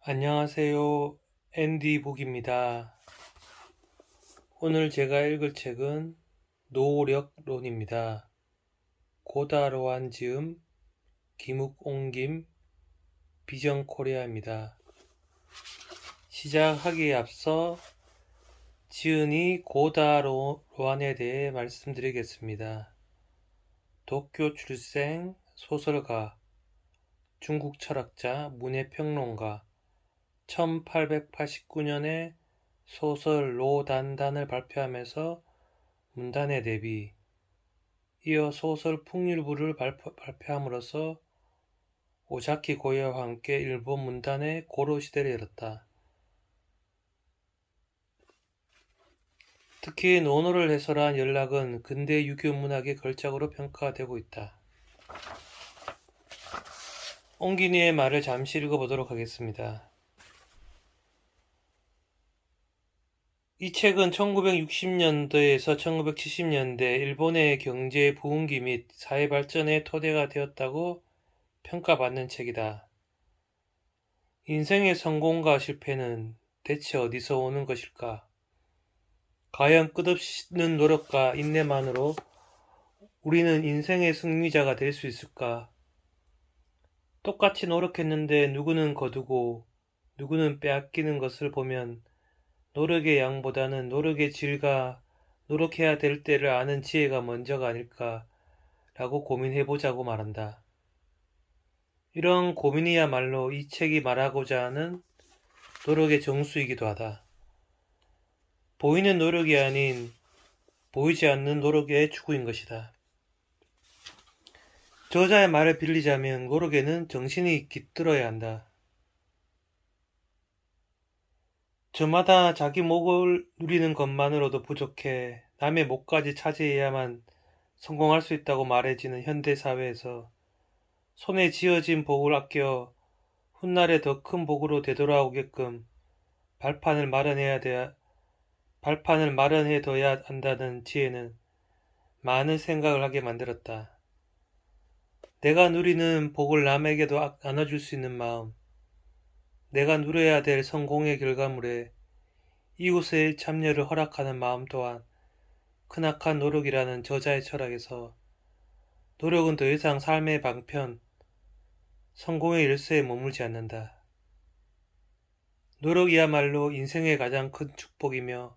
안녕하세요. 앤디 북입니다. 오늘 제가 읽을 책은 노력론입니다. 고다로한 지음, 김욱옹김, 비전코리아입니다. 시작하기에 앞서 지은이 고다로한에 대해 말씀드리겠습니다. 도쿄 출생, 소설가, 중국 철학자, 문예평론가, 1889년에 소설 로단단을 발표하면서 문단에 데뷔, 이어 소설 풍일부를 발표함으로써 오자키 고야와 함께 일본 문단의 고로 시대를 열었다. 특히 논어를 해설한 연락은 근대 유교 문학의 걸작으로 평가되고 있다. 옹기니의 말을 잠시 읽어보도록 하겠습니다. 이 책은 1960년대에서 1970년대 일본의 경제 부흥기 및 사회 발전의 토대가 되었다고 평가받는 책이다. 인생의 성공과 실패는 대체 어디서 오는 것일까? 과연 끝없는 노력과 인내만으로 우리는 인생의 승리자가 될 수 있을까? 똑같이 노력했는데 누구는 거두고 누구는 빼앗기는 것을 보면 노력의 양보다는 노력의 질과 노력해야 될 때를 아는 지혜가 먼저가 아닐까라고 고민해보자고 말한다. 이런 고민이야말로 이 책이 말하고자 하는 노력의 정수이기도 하다. 보이는 노력이 아닌 보이지 않는 노력의 추구인 것이다. 저자의 말을 빌리자면 노력에는 정신이 깃들어야 한다. 저마다 자기 목을 누리는 것만으로도 부족해 남의 목까지 차지해야만 성공할 수 있다고 말해지는 현대사회에서 손에 쥐어진 복을 아껴 훗날에 더 큰 복으로 되돌아오게끔 발판을 마련해둬야 한다는 지혜는 많은 생각을 하게 만들었다. 내가 누리는 복을 남에게도 나눠줄 수 있는 마음, 내가 누려야 될 성공의 결과물에 이웃의 참여를 허락하는 마음 또한 크나큰 노력이라는 저자의 철학에서 노력은 더 이상 삶의 방편, 성공의 열쇠에 머물지 않는다. 노력이야말로 인생의 가장 큰 축복이며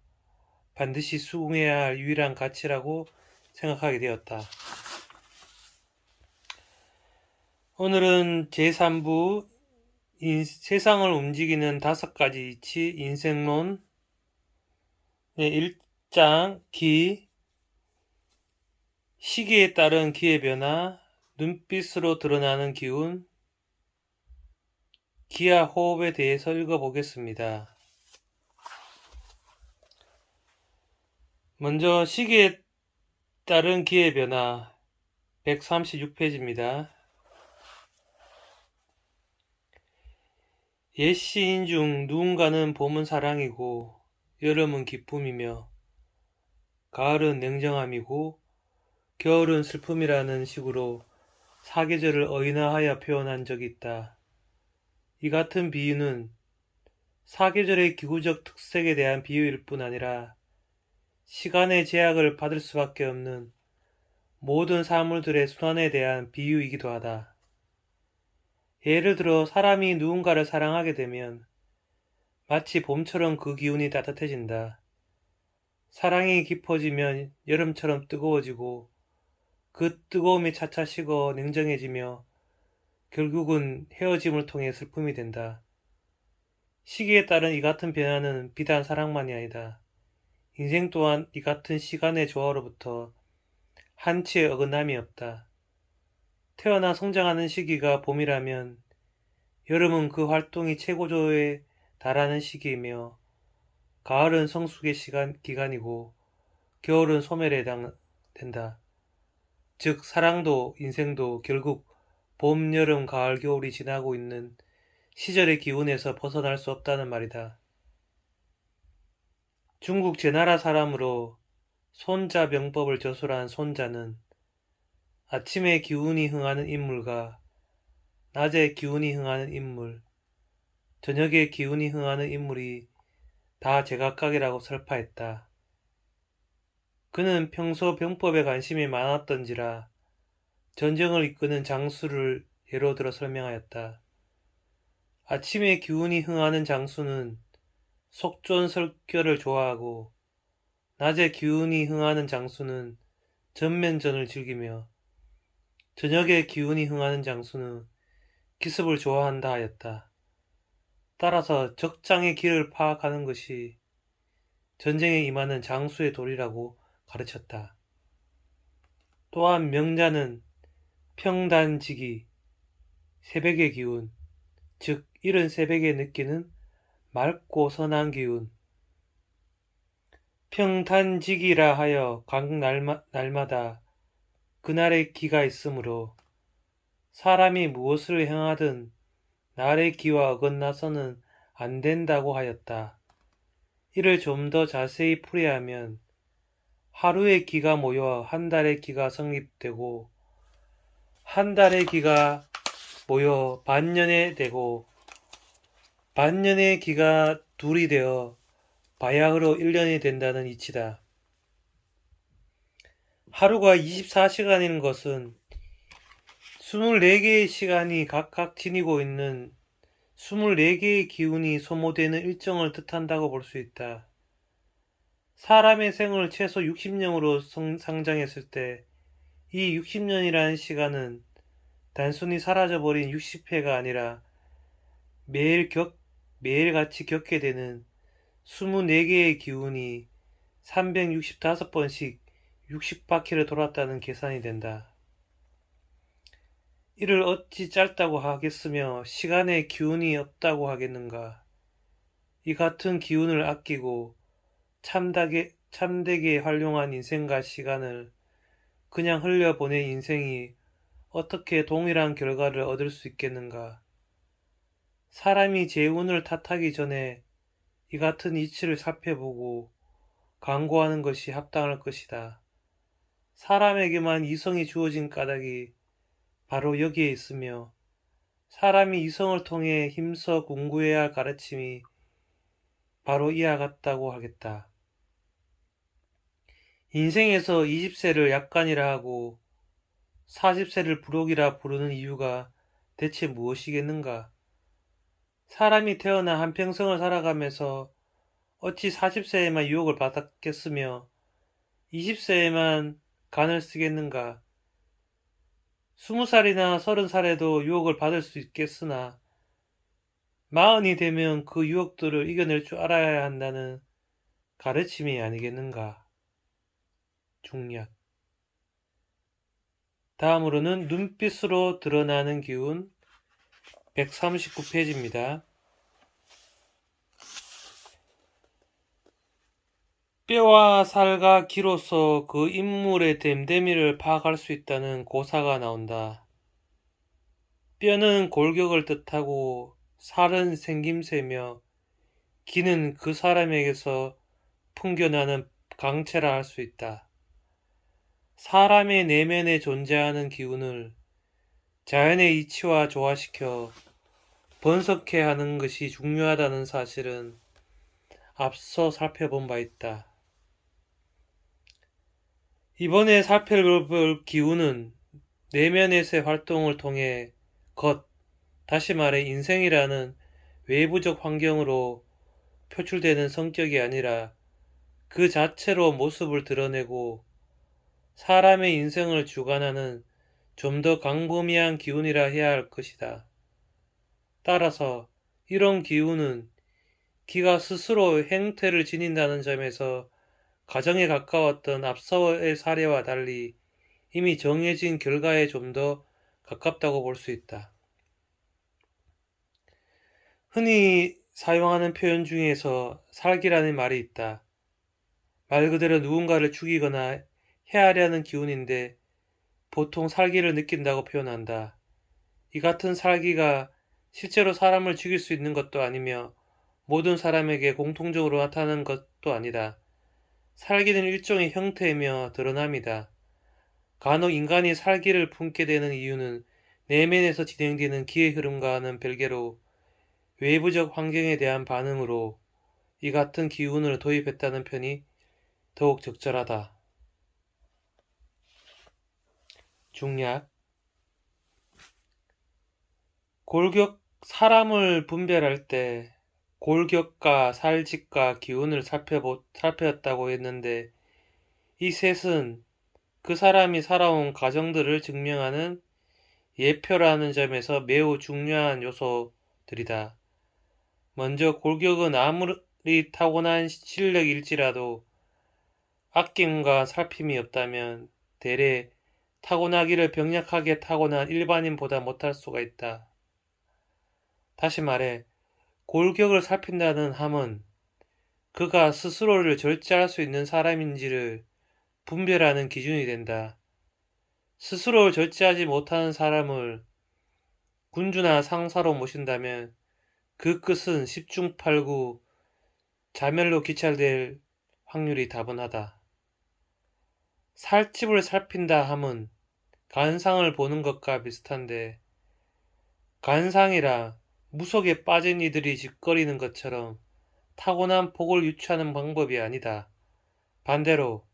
반드시 수긍해야 할 유일한 가치라고 생각하게 되었다. 오늘은 제3부 세상을 움직이는 5가지 이치 인생론 의 1장 기, 시기에 따른 기회변화, 눈빛으로 드러나는 기운, 기와 호흡에 대해서 읽어보겠습니다. 먼저 시기에 따른 기회변화 136페이지입니다. 옛 시인 중 누군가는 봄은 사랑이고 여름은 기쁨이며 가을은 냉정함이고 겨울은 슬픔이라는 식으로 사계절을 어인화하여 표현한 적이 있다. 이 같은 비유는 사계절의 기구적 특색에 대한 비유일 뿐 아니라 시간의 제약을 받을 수밖에 없는 모든 사물들의 순환에 대한 비유이기도 하다. 예를 들어 사람이 누군가를 사랑하게 되면 마치 봄처럼 그 기운이 따뜻해진다. 사랑이 깊어지면 여름처럼 뜨거워지고 그 뜨거움이 차차 식어 냉정해지며 결국은 헤어짐을 통해 슬픔이 된다. 시기에 따른 이 같은 변화는 비단 사랑만이 아니다. 인생 또한 이 같은 시간의 조화로부터 한치의 어긋남이 없다. 태어나 성장하는 시기가 봄이라면 여름은 그 활동이 최고조에 달하는 시기이며 가을은 성숙의 기간이고 겨울은 소멸에 해당된다. 즉 사랑도 인생도 결국 봄, 여름, 가을, 겨울이 지나고 있는 시절의 기운에서 벗어날 수 없다는 말이다. 중국 제나라 사람으로 손자 병법을 저술한 손자는 아침에 기운이 흥하는 인물과 낮에 기운이 흥하는 인물, 저녁에 기운이 흥하는 인물이 다 제각각이라고 설파했다. 그는 평소 병법에 관심이 많았던지라 전쟁을 이끄는 장수를 예로 들어 설명하였다. 아침에 기운이 흥하는 장수는 속전설결을 좋아하고 낮에 기운이 흥하는 장수는 전면전을 즐기며 저녁에 기운이 흥하는 장수는 기습을 좋아한다 하였다. 따라서 적장의 길을 파악하는 것이 전쟁에 임하는 장수의 도리라고 가르쳤다. 또한 명자는 평단지기, 새벽의 기운, 즉 이른 새벽에 느끼는 맑고 선한 기운, 평단지기라 하여 각 날마다 그날의 기가 있으므로 사람이 무엇을 행하든 날의 기와 어긋나서는 안 된다고 하였다. 이를 좀 더 자세히 풀이하면 하루의 기가 모여 한 달의 기가 성립되고 한 달의 기가 모여 반년에 되고 반년의 기가 둘이 되어 바야흐로 1년이 된다는 이치다. 하루가 24시간인 것은 24개의 시간이 각각 지니고 있는 24개의 기운이 소모되는 일정을 뜻한다고 볼 수 있다. 사람의 생을 최소 60년으로 상정했을 때 이 60년이라는 시간은 단순히 사라져버린 60회가 아니라 매일같이 겪게 되는 24개의 기운이 365번씩 60바퀴를 돌았다는 계산이 된다. 이를 어찌 짧다고 하겠으며 시간에 기운이 없다고 하겠는가. 이 같은 기운을 아끼고 참되게 활용한 인생과 시간을 그냥 흘려보낸 인생이 어떻게 동일한 결과를 얻을 수 있겠는가. 사람이 제 운을 탓하기 전에 이 같은 이치를 살펴보고 강구하는 것이 합당할 것이다. 사람에게만 이성이 주어진 까닭이 바로 여기에 있으며 사람이 이성을 통해 힘써 공부해야 할 가르침이 바로 이와 같다고 하겠다. 인생에서 20세를 약간이라 하고 40세를 부록이라 부르는 이유가 대체 무엇이겠는가? 사람이 태어나 한평생을 살아가면서 어찌 40세에만 유혹을 받았겠으며 20세에만 간을 쓰겠는가? 20살이나 30살에도 유혹을 받을 수 있겠으나 40이 되면 그 유혹들을 이겨낼 줄 알아야 한다는 가르침이 아니겠는가? 중략. 다음으로는 눈빛으로 드러나는 기운 139페이지입니다. 뼈와 살과 기로서 그 인물의 됨됨이를 파악할 수 있다는 고사가 나온다. 뼈는 골격을 뜻하고 살은 생김새며 기는 그 사람에게서 풍겨나는 강체라 할 수 있다. 사람의 내면에 존재하는 기운을 자연의 이치와 조화시켜 번성케 하는 것이 중요하다는 사실은 앞서 살펴본 바 있다. 이번에 살펴볼 기운은 내면에서의 활동을 통해 다시 말해 인생이라는 외부적 환경으로 표출되는 성격이 아니라 그 자체로 모습을 드러내고 사람의 인생을 주관하는 좀 더 광범위한 기운이라 해야 할 것이다. 따라서 이런 기운은 기가 스스로 행태를 지닌다는 점에서 가정에 가까웠던 앞서의 사례와 달리 이미 정해진 결과에 좀 더 가깝다고 볼 수 있다. 흔히 사용하는 표현 중에서 살기라는 말이 있다. 말 그대로 누군가를 죽이거나 해하려는 기운인데 보통 살기를 느낀다고 표현한다. 이 같은 살기가 실제로 사람을 죽일 수 있는 것도 아니며 모든 사람에게 공통적으로 나타나는 것도 아니다. 살기는 일종의 형태이며 드러남이다. 간혹 인간이 살기를 품게 되는 이유는 내면에서 진행되는 기의 흐름과는 별개로 외부적 환경에 대한 반응으로 이 같은 기운을 도입했다는 편이 더욱 적절하다. 중략. 골격. 사람을 분별할 때 골격과 살직과 기운을 살펴봤다고 했는데, 이 셋은 그 사람이 살아온 가정들을 증명하는 예표라는 점에서 매우 중요한 요소들이다. 먼저 골격은 아무리 타고난 실력일지라도 아낌과 살핌이 없다면 대래 타고나기를 병약하게 타고난 일반인보다 못할 수가 있다. 다시 말해, 골격을 살핀다는 함은 그가 스스로를 절제할 수 있는 사람인지를 분별하는 기준이 된다. 스스로를 절제하지 못하는 사람을 군주나 상사로 모신다면 그 끝은 10중 8구 자멸로 기찰될 확률이 다분하다. 살집을 살핀다 함은 간상을 보는 것과 비슷한데, 간상이라 무속에 빠진 이들이 짓거리는 것처럼 타고난 복을 유추하는 방법이 아니다. 반대로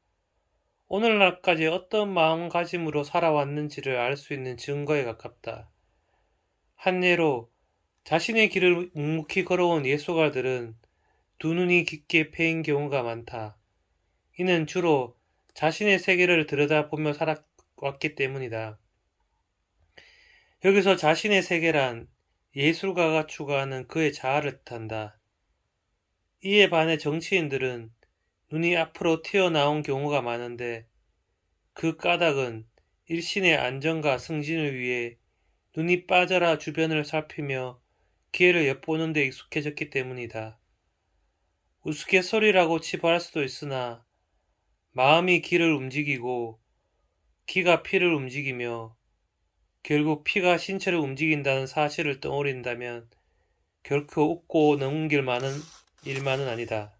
오늘날까지 어떤 마음가짐으로 살아왔는지를 알 수 있는 증거에 가깝다. 한 예로 자신의 길을 묵묵히 걸어온 예수가들은 두 눈이 깊게 패인 경우가 많다. 이는 주로 자신의 세계를 들여다보며 살아왔기 때문이다. 여기서 자신의 세계란 예술가가 추구하는 그의 자아를 뜻한다. 이에 반해 정치인들은 눈이 앞으로 튀어나온 경우가 많은데, 그 까닭은 일신의 안정과 승진을 위해 눈이 빠져라 주변을 살피며 기회를 엿보는 데 익숙해졌기 때문이다. 우스갯소리라고 치부할 수도 있으나, 마음이 기를 움직이고 기가 피를 움직이며 결국 피가 신체를 움직인다는 사실을 떠올린다면 결코 웃고 넘길 만한 일만은 아니다.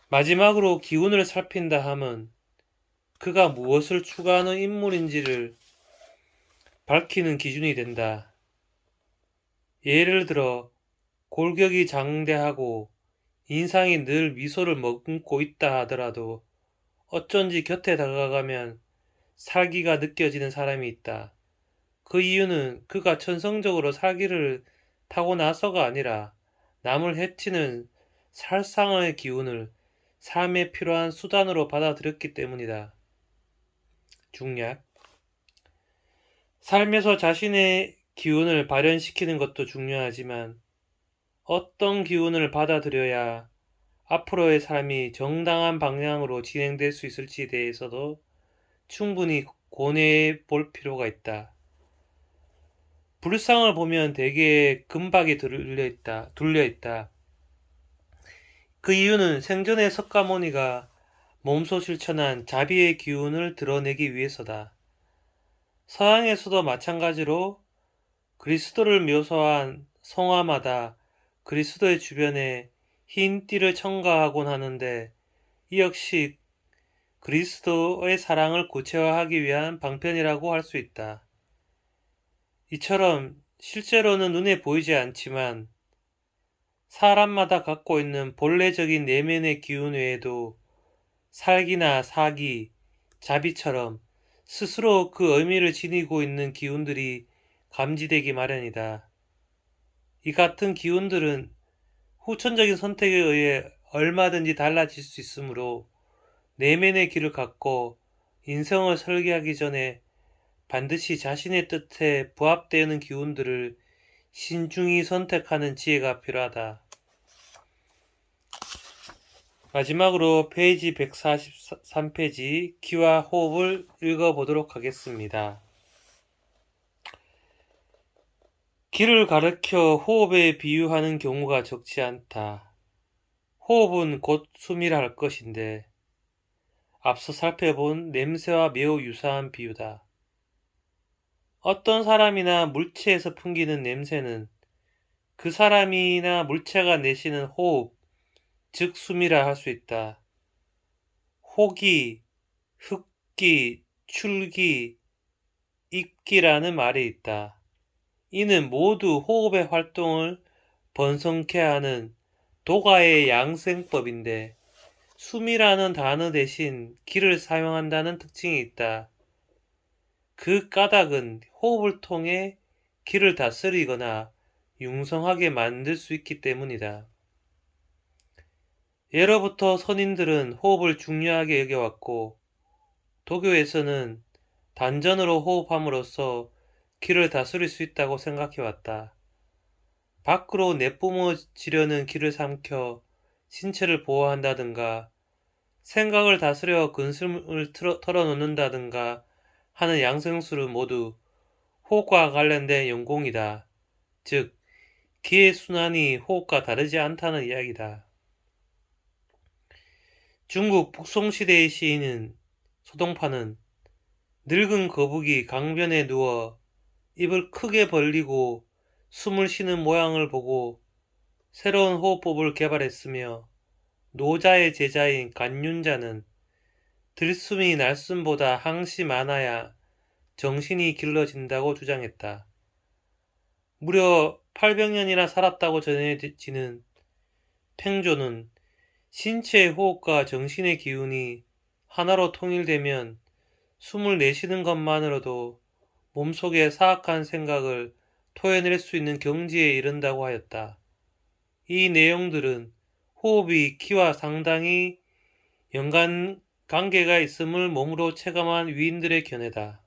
마지막으로 기운을 살핀다 함은 그가 무엇을 추구하는 인물인지를 밝히는 기준이 된다. 예를 들어 골격이 장대하고 인상이 늘 미소를 머금고 있다 하더라도 어쩐지 곁에 다가가면 살기가 느껴지는 사람이 있다. 그 이유는 그가 천성적으로 살기를 타고나서가 아니라 남을 해치는 살상의 기운을 삶에 필요한 수단으로 받아들였기 때문이다. 중략. 삶에서 자신의 기운을 발현시키는 것도 중요하지만 어떤 기운을 받아들여야 앞으로의 삶이 정당한 방향으로 진행될 수 있을지에 대해서도 충분히 고뇌해 볼 필요가 있다. 불상을 보면 대개 금박이 둘려있다. 그 이유는 생전에 석가모니가 몸소 실천한 자비의 기운을 드러내기 위해서다. 서양에서도 마찬가지로 그리스도를 묘사한 성화마다 그리스도의 주변에 흰 띠를 첨가하곤 하는데, 이 역시 그리스도의 사랑을 구체화하기 위한 방편이라고 할 수 있다. 이처럼 실제로는 눈에 보이지 않지만 사람마다 갖고 있는 본래적인 내면의 기운 외에도 살기나 사기, 자비처럼 스스로 그 의미를 지니고 있는 기운들이 감지되기 마련이다. 이 같은 기운들은 후천적인 선택에 의해 얼마든지 달라질 수 있으므로 내면의 길을 갖고 인생을 설계하기 전에 반드시 자신의 뜻에 부합되는 기운들을 신중히 선택하는 지혜가 필요하다. 마지막으로 페이지 143페이지 기와 호흡을 읽어보도록 하겠습니다. 기를 가르쳐 호흡에 비유하는 경우가 적지 않다. 호흡은 곧 숨이라 할 것인데 앞서 살펴본 냄새와 매우 유사한 비유다. 어떤 사람이나 물체에서 풍기는 냄새는 그 사람이나 물체가 내쉬는 호흡, 즉 숨이라 할 수 있다. 호기, 흡기, 출기, 입기라는 말이 있다. 이는 모두 호흡의 활동을 번성케 하는 도가의 양생법인데 숨이라는 단어 대신 기를 사용한다는 특징이 있다. 그 까닭은 호흡을 통해 기를 다스리거나 융성하게 만들 수 있기 때문이다. 예로부터 선인들은 호흡을 중요하게 여겨왔고 도교에서는 단전으로 호흡함으로써 기를 다스릴 수 있다고 생각해왔다. 밖으로 내뿜어지려는 기를 삼켜 신체를 보호한다든가 생각을 다스려 근심을 털어놓는다든가 하는 양생술은 모두 호흡과 관련된 연공이다. 즉, 기의 순환이 호흡과 다르지 않다는 이야기다. 중국 북송시대의 시인 소동파는 늙은 거북이 강변에 누워 입을 크게 벌리고 숨을 쉬는 모양을 보고 새로운 호흡법을 개발했으며 노자의 제자인 간윤자는 들숨이 날숨보다 항시 많아야 정신이 길러진다고 주장했다. 무려 800년이나 살았다고 전해지는 팽조는 신체의 호흡과 정신의 기운이 하나로 통일되면 숨을 내쉬는 것만으로도 몸속의 사악한 생각을 토해낼 수 있는 경지에 이른다고 하였다. 이 내용들은 호흡이 기와 상당히 연관 관계가 있음을 몸으로 체감한 위인들의 견해다.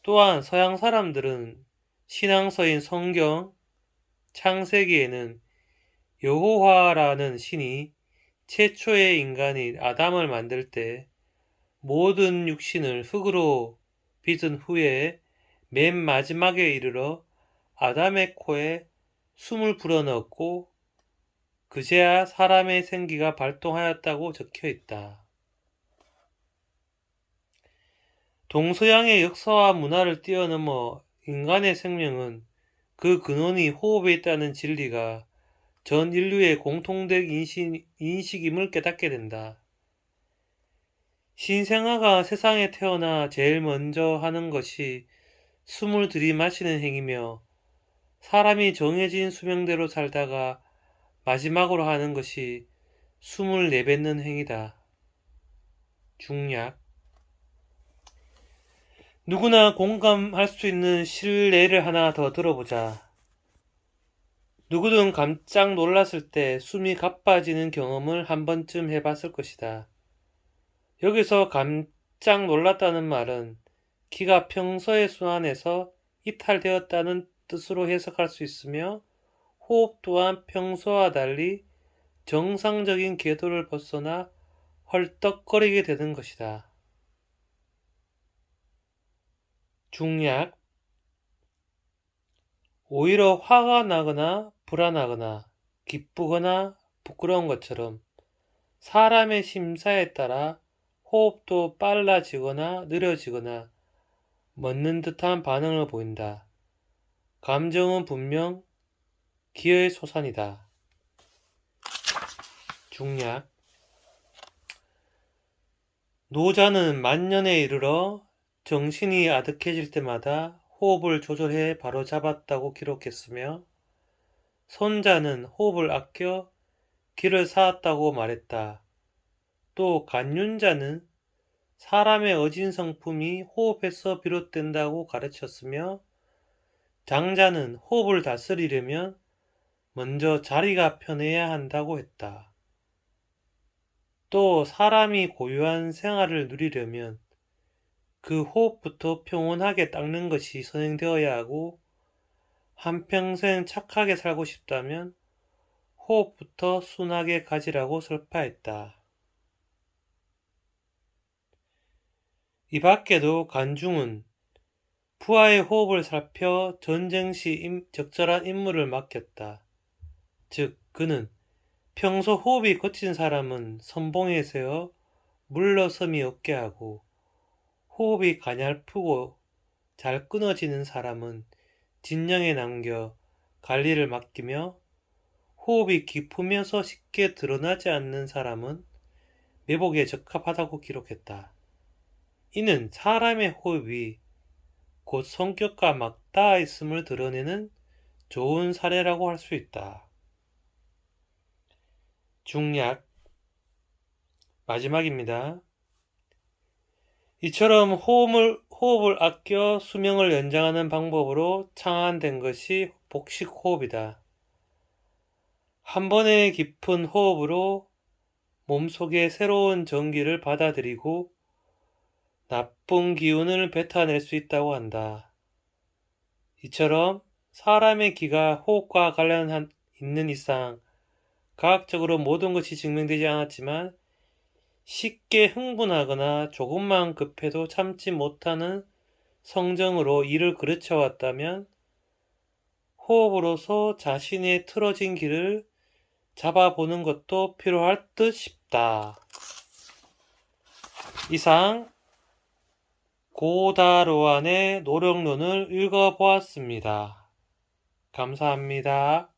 또한 서양 사람들은 신앙서인 성경 창세기에는 여호와라는 신이 최초의 인간인 아담을 만들 때 모든 육신을 흙으로 빚은 후에 맨 마지막에 이르러 아담의 코에 숨을 불어넣었고 그제야 사람의 생기가 발동하였다고 적혀있다. 동서양의 역사와 문화를 뛰어넘어 인간의 생명은 그 근원이 호흡에 있다는 진리가 전 인류의 공통된 인식임을 깨닫게 된다. 신생아가 세상에 태어나 제일 먼저 하는 것이 숨을 들이마시는 행위며 사람이 정해진 수명대로 살다가 마지막으로 하는 것이 숨을 내뱉는 행위다. 중략. 누구나 공감할 수 있는 실례를 하나 더 들어보자. 누구든 깜짝 놀랐을 때 숨이 가빠지는 경험을 한 번쯤 해봤을 것이다. 여기서 깜짝 놀랐다는 말은 기가 평소의 순환에서 이탈되었다는 뜻으로 해석할 수 있으며 호흡 또한 평소와 달리 정상적인 궤도를 벗어나 헐떡거리게 되는 것이다. 중략. 오히려 화가 나거나 불안하거나 기쁘거나 부끄러운 것처럼 사람의 심사에 따라 호흡도 빨라지거나 느려지거나 멎는 듯한 반응을 보인다. 감정은 분명 기의 소산이다. 중략. 노자는 만년에 이르러 정신이 아득해질 때마다 호흡을 조절해 바로잡았다고 기록했으며 손자는 호흡을 아껴 기를 쌓았다고 말했다. 또 간윤자는 사람의 어진 성품이 호흡에서 비롯된다고 가르쳤으며 장자는 호흡을 다스리려면 먼저 자리가 편해야 한다고 했다. 또 사람이 고유한 생활을 누리려면 그 호흡부터 평온하게 닦는 것이 선행되어야 하고 한평생 착하게 살고 싶다면 호흡부터 순하게 가지라고 설파했다. 이 밖에도 간중은 부하의 호흡을 살펴 전쟁 시 적절한 임무를 맡겼다. 즉 그는 평소 호흡이 거친 사람은 선봉에 세워 물러섬이 없게 하고 호흡이 가냘프고 잘 끊어지는 사람은 진영에 남겨 관리를 맡기며 호흡이 깊으면서 쉽게 드러나지 않는 사람은 매복에 적합하다고 기록했다. 이는 사람의 호흡이 곧 성격과 맞닿아 있음을 드러내는 좋은 사례라고 할 수 있다. 중략 마지막입니다. 이처럼 호흡을 아껴 수명을 연장하는 방법으로 창안된 것이 복식호흡이다. 한 번의 깊은 호흡으로 몸속의 새로운 전기를 받아들이고 나쁜 기운을 뱉어낼 수 있다고 한다. 이처럼 사람의 기가 호흡과 관련 있는 이상 과학적으로 모든 것이 증명되지 않았지만 쉽게 흥분하거나 조금만 급해도 참지 못하는 성정으로 이를 그르쳐왔다면 호흡으로서 자신의 틀어진 길을 잡아보는 것도 필요할 듯 싶다. 이상 고다로안의 노력론을 읽어보았습니다. 감사합니다.